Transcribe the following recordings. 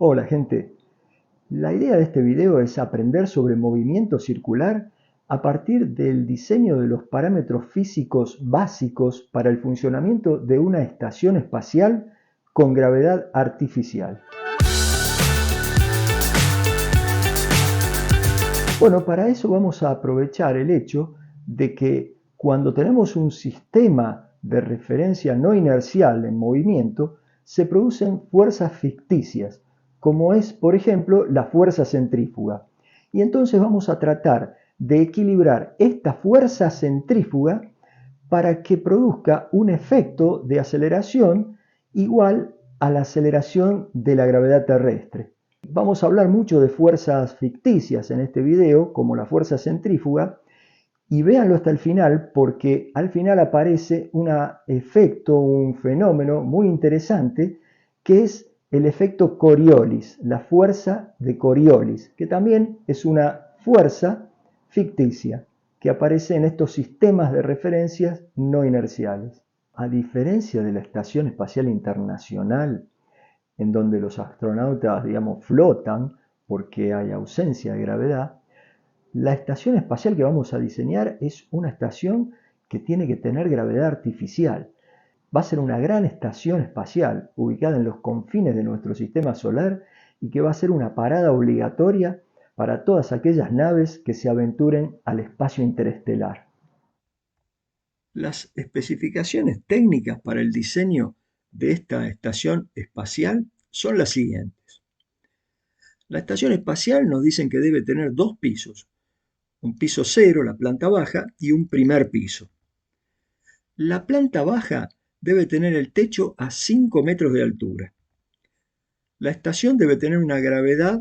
Hola gente, la idea de este video es aprender sobre movimiento circular a partir del diseño de los parámetros físicos básicos para el funcionamiento de una estación espacial con gravedad artificial. Bueno, para eso vamos a aprovechar el hecho de que cuando tenemos un sistema de referencia no inercial en movimiento, se producen fuerzas ficticias, como es, por ejemplo, la fuerza centrífuga. Y entonces vamos a tratar de equilibrar esta fuerza centrífuga para que produzca un efecto de aceleración igual a la aceleración de la gravedad terrestre. Vamos a hablar mucho de fuerzas ficticias en este video, como la fuerza centrífuga, y véanlo hasta el final porque al final aparece un efecto, un fenómeno muy interesante que es el efecto Coriolis, la fuerza de Coriolis, que también es una fuerza ficticia que aparece en estos sistemas de referencias no inerciales. A diferencia de la Estación Espacial Internacional, en donde los astronautas, digamos, flotan porque hay ausencia de gravedad, la estación espacial que vamos a diseñar es una estación que tiene que tener gravedad artificial. Va a ser una gran estación espacial ubicada en los confines de nuestro sistema solar y que va a ser una parada obligatoria para todas aquellas naves que se aventuren al espacio interestelar. Las especificaciones técnicas para el diseño de esta estación espacial son las siguientes. La estación espacial nos dicen que debe tener dos pisos, un piso cero, la planta baja, y un primer piso. La planta baja debe tener el techo a 5 metros de altura. La estación debe tener una gravedad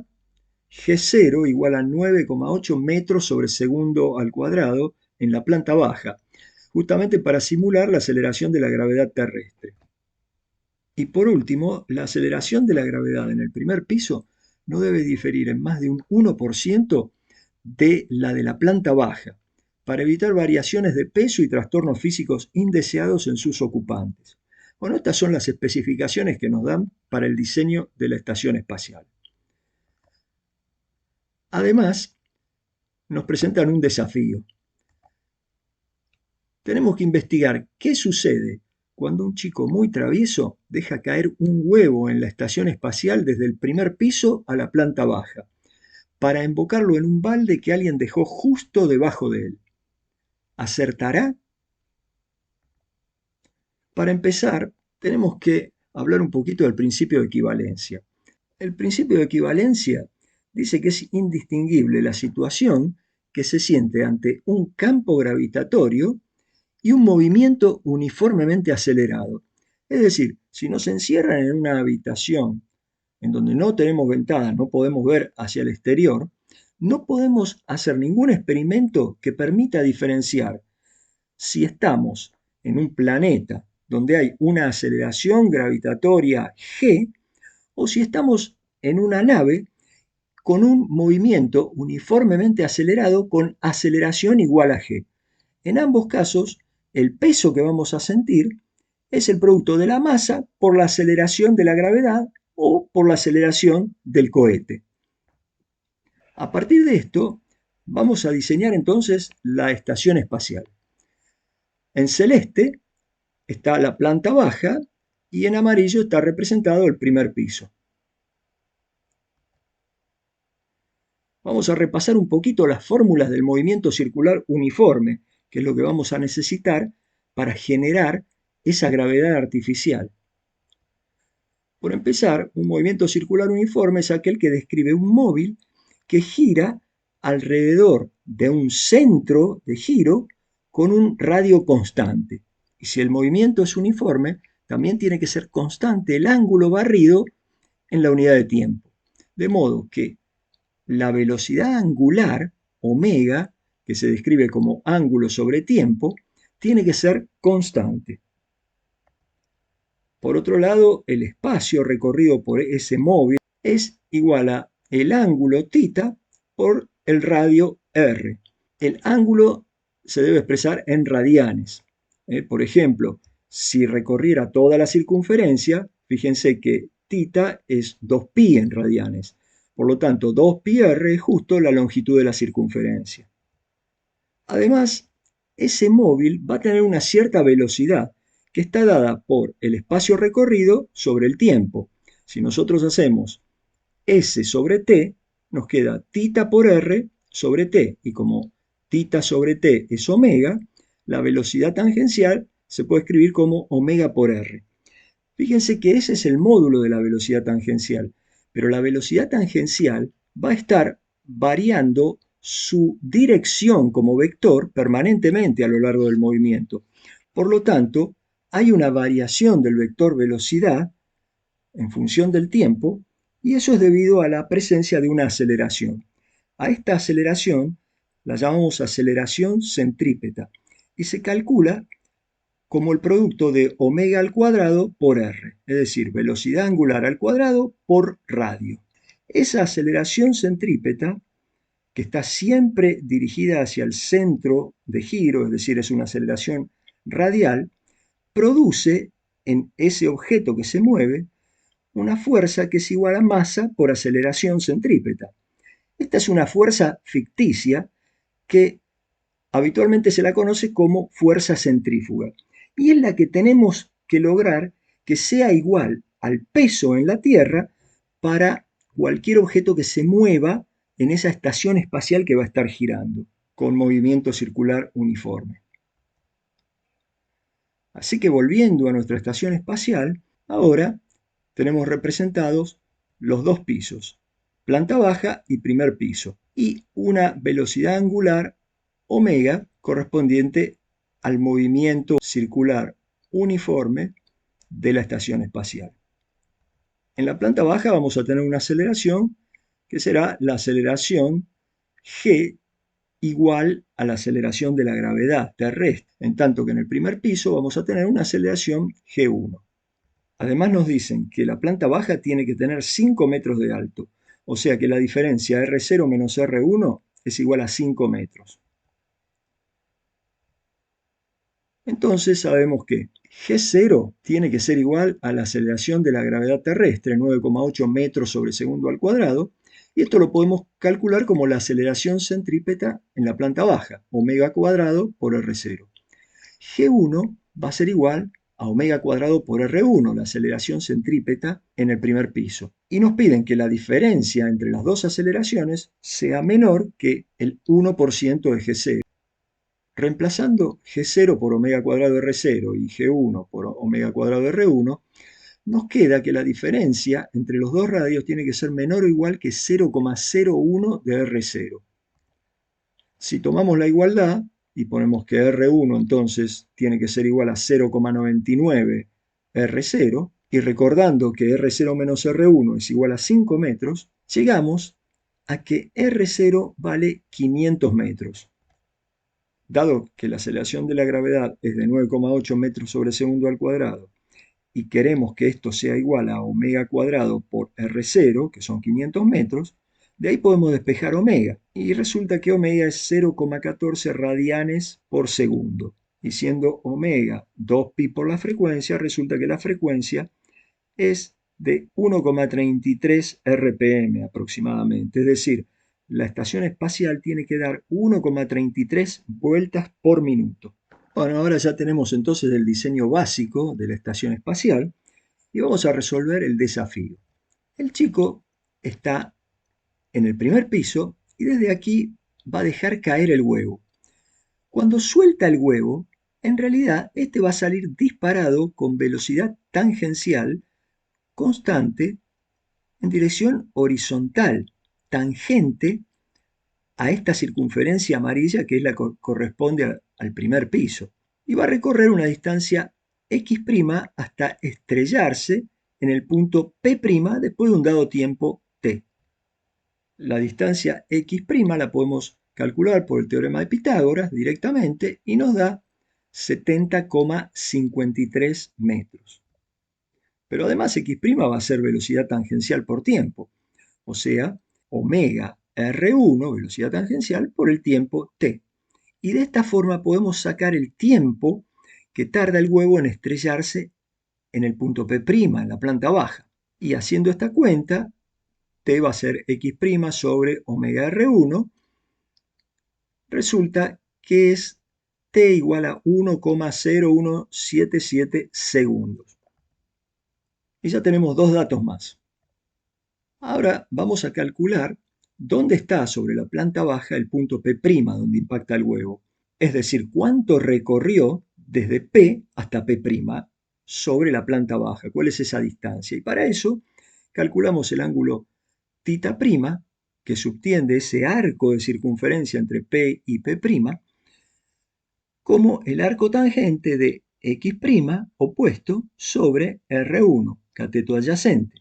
G0 igual a 9,8 metros sobre segundo al cuadrado en la planta baja, justamente para simular la aceleración de la gravedad terrestre. Y por último, la aceleración de la gravedad en el primer piso no debe diferir en más de un 1% de la de la planta baja, para evitar variaciones de peso y trastornos físicos indeseados en sus ocupantes. Bueno, estas son las especificaciones que nos dan para el diseño de la estación espacial. Además, nos presentan un desafío. Tenemos que investigar qué sucede cuando un chico muy travieso deja caer un huevo en la estación espacial desde el primer piso a la planta baja, para embocarlo en un balde que alguien dejó justo debajo de él. ¿Acertará? Para empezar, tenemos que hablar un poquito del principio de equivalencia. El principio de equivalencia dice que es indistinguible la situación que se siente ante un campo gravitatorio y un movimiento uniformemente acelerado. Es decir, si nos encierran en una habitación en donde no tenemos ventanas, no podemos ver hacia el exterior, no podemos hacer ningún experimento que permita diferenciar si estamos en un planeta donde hay una aceleración gravitatoria G o si estamos en una nave con un movimiento uniformemente acelerado con aceleración igual a G. En ambos casos, el peso que vamos a sentir es el producto de la masa por la aceleración de la gravedad o por la aceleración del cohete. A partir de esto, vamos a diseñar entonces la estación espacial. En celeste está la planta baja y en amarillo está representado el primer piso. Vamos a repasar un poquito las fórmulas del movimiento circular uniforme, que es lo que vamos a necesitar para generar esa gravedad artificial. Por empezar, un movimiento circular uniforme es aquel que describe un móvil que gira alrededor de un centro de giro con un radio constante. Y si el movimiento es uniforme, también tiene que ser constante el ángulo barrido en la unidad de tiempo. De modo que la velocidad angular, omega, que se describe como ángulo sobre tiempo, tiene que ser constante. Por otro lado, el espacio recorrido por ese móvil es igual a el ángulo θ por el radio r. El ángulo se debe expresar en radianes. Por ejemplo, si recorriera toda la circunferencia, fíjense que θ es 2pi en radianes. Por lo tanto, 2πr es justo la longitud de la circunferencia. Además, ese móvil va a tener una cierta velocidad que está dada por el espacio recorrido sobre el tiempo. Si nosotros hacemos S sobre T, nos queda θ por R sobre T. Y como θ sobre T es omega, la velocidad tangencial se puede escribir como omega por R. Fíjense que ese es el módulo de la velocidad tangencial, pero la velocidad tangencial va a estar variando su dirección como vector permanentemente a lo largo del movimiento. Por lo tanto, hay una variación del vector velocidad en función del tiempo, y eso es debido a la presencia de una aceleración. A esta aceleración la llamamos aceleración centrípeta y se calcula como el producto de omega al cuadrado por r, es decir, velocidad angular al cuadrado por radio. Esa aceleración centrípeta, que está siempre dirigida hacia el centro de giro, es decir, es una aceleración radial, produce en ese objeto que se mueve una fuerza que es igual a masa por aceleración centrípeta. Esta es una fuerza ficticia que habitualmente se la conoce como fuerza centrífuga y es la que tenemos que lograr que sea igual al peso en la Tierra para cualquier objeto que se mueva en esa estación espacial que va a estar girando con movimiento circular uniforme. Así que volviendo a nuestra estación espacial, ahora tenemos representados los dos pisos, planta baja y primer piso, y una velocidad angular omega correspondiente al movimiento circular uniforme de la estación espacial. En la planta baja vamos a tener una aceleración que será la aceleración g igual a la aceleración de la gravedad terrestre, en tanto que en el primer piso vamos a tener una aceleración g1. Además nos dicen que la planta baja tiene que tener 5 metros de alto, o sea que la diferencia R0 menos R1 es igual a 5 metros. Entonces sabemos que G0 tiene que ser igual a la aceleración de la gravedad terrestre, 9,8 metros sobre segundo al cuadrado, y esto lo podemos calcular como la aceleración centrípeta en la planta baja, omega cuadrado por R0. G1 va a ser igual a omega cuadrado por R1, la aceleración centrípeta en el primer piso. Y nos piden que la diferencia entre las dos aceleraciones sea menor que el 1% de G0. Reemplazando G0 por omega cuadrado de R0 y G1 por omega cuadrado de R1, nos queda que la diferencia entre los dos radios tiene que ser menor o igual que 0,01 de R0. Si tomamos la igualdad y ponemos que R1 entonces tiene que ser igual a 0,99 R0, y recordando que R0 menos R1 es igual a 5 metros, llegamos a que R0 vale 500 metros. Dado que la aceleración de la gravedad es de 9,8 metros sobre segundo al cuadrado y queremos que esto sea igual a omega cuadrado por R0, que son 500 metros, de ahí podemos despejar omega y resulta que omega es 0,14 radianes por segundo. Y siendo omega 2pi por la frecuencia, resulta que la frecuencia es de 1,33 RPM aproximadamente, es decir, la estación espacial tiene que dar 1,33 vueltas por minuto. Bueno, ahora ya tenemos entonces el diseño básico de la estación espacial y vamos a resolver el desafío. El chico está en el primer piso y desde aquí va a dejar caer el huevo. Cuando suelta el huevo, en realidad este va a salir disparado con velocidad tangencial constante en dirección horizontal, tangente a esta circunferencia amarilla que es la que corresponde al primer piso. Y va a recorrer una distancia x' hasta estrellarse en el punto P' después de un dado tiempo t. La distancia x' la podemos calcular por el teorema de Pitágoras directamente y nos da 70,53 metros. Pero además x' va a ser velocidad tangencial por tiempo, o sea, omega R1, velocidad tangencial, por el tiempo t. Y de esta forma podemos sacar el tiempo que tarda el huevo en estrellarse en el punto P', en la planta baja. Y haciendo esta cuenta, T va a ser X' sobre omega R1. Resulta que es T igual a 1,0177 segundos. Y ya tenemos dos datos más. Ahora vamos a calcular dónde está sobre la planta baja el punto P', donde impacta el huevo. Es decir, cuánto recorrió desde P hasta P' sobre la planta baja, cuál es esa distancia. Y para eso calculamos el ángulo θ', que subtiende ese arco de circunferencia entre P y P', como el arco tangente de X' opuesto sobre R1, cateto adyacente.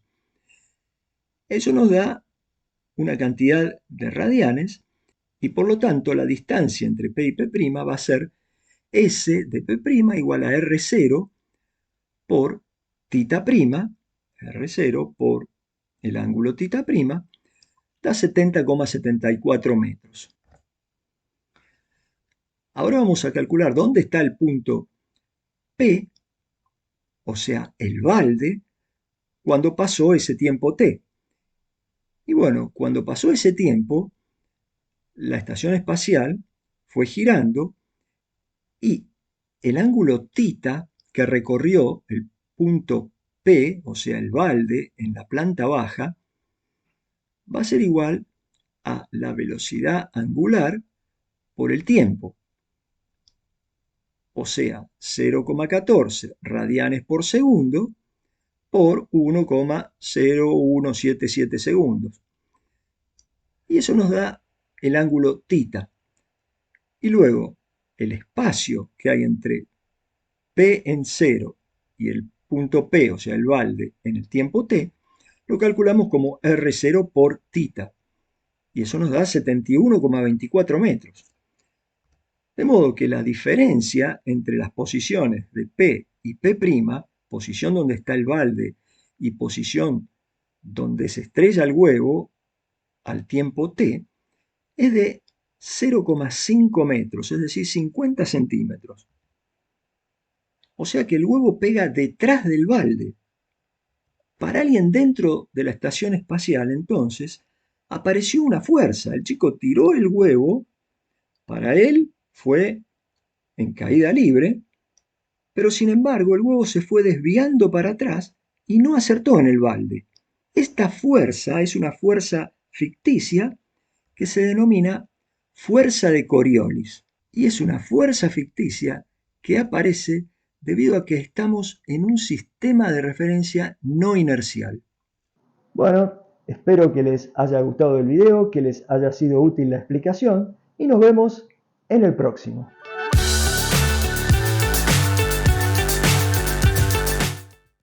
Eso nos da una cantidad de radianes y por lo tanto la distancia entre P y P' va a ser S de P' igual a R0 por θ', R0 por el ángulo θ', da 70,74 metros. Ahora vamos a calcular dónde está el punto P, o sea, el balde, cuando pasó ese tiempo T. Y bueno, cuando pasó ese tiempo, la estación espacial fue girando y el ángulo θ que recorrió el punto P, o sea, el balde en la planta baja, va a ser igual a la velocidad angular por el tiempo. O sea, 0,14 radianes por segundo por 1,0177 segundos. Y eso nos da el ángulo θ. Y luego, el espacio que hay entre P en 0 y el punto P, o sea, el balde, en el tiempo t, lo calculamos como R0 por θ. Y eso nos da 71,24 metros. De modo que la diferencia entre las posiciones de P y P', posición donde está el balde y posición donde se estrella el huevo al tiempo t, es de 0,5 metros, es decir, 50 centímetros. O sea que el huevo pega detrás del balde. Para alguien dentro de la estación espacial, entonces, apareció una fuerza. El chico tiró el huevo, para él fue en caída libre, pero sin embargo el huevo se fue desviando para atrás y no acertó en el balde. Esta fuerza es una fuerza ficticia que se denomina fuerza de Coriolis y es una fuerza ficticia que aparece debido a que estamos en un sistema de referencia no inercial. Bueno, espero que les haya gustado el video, que les haya sido útil la explicación y nos vemos en el próximo.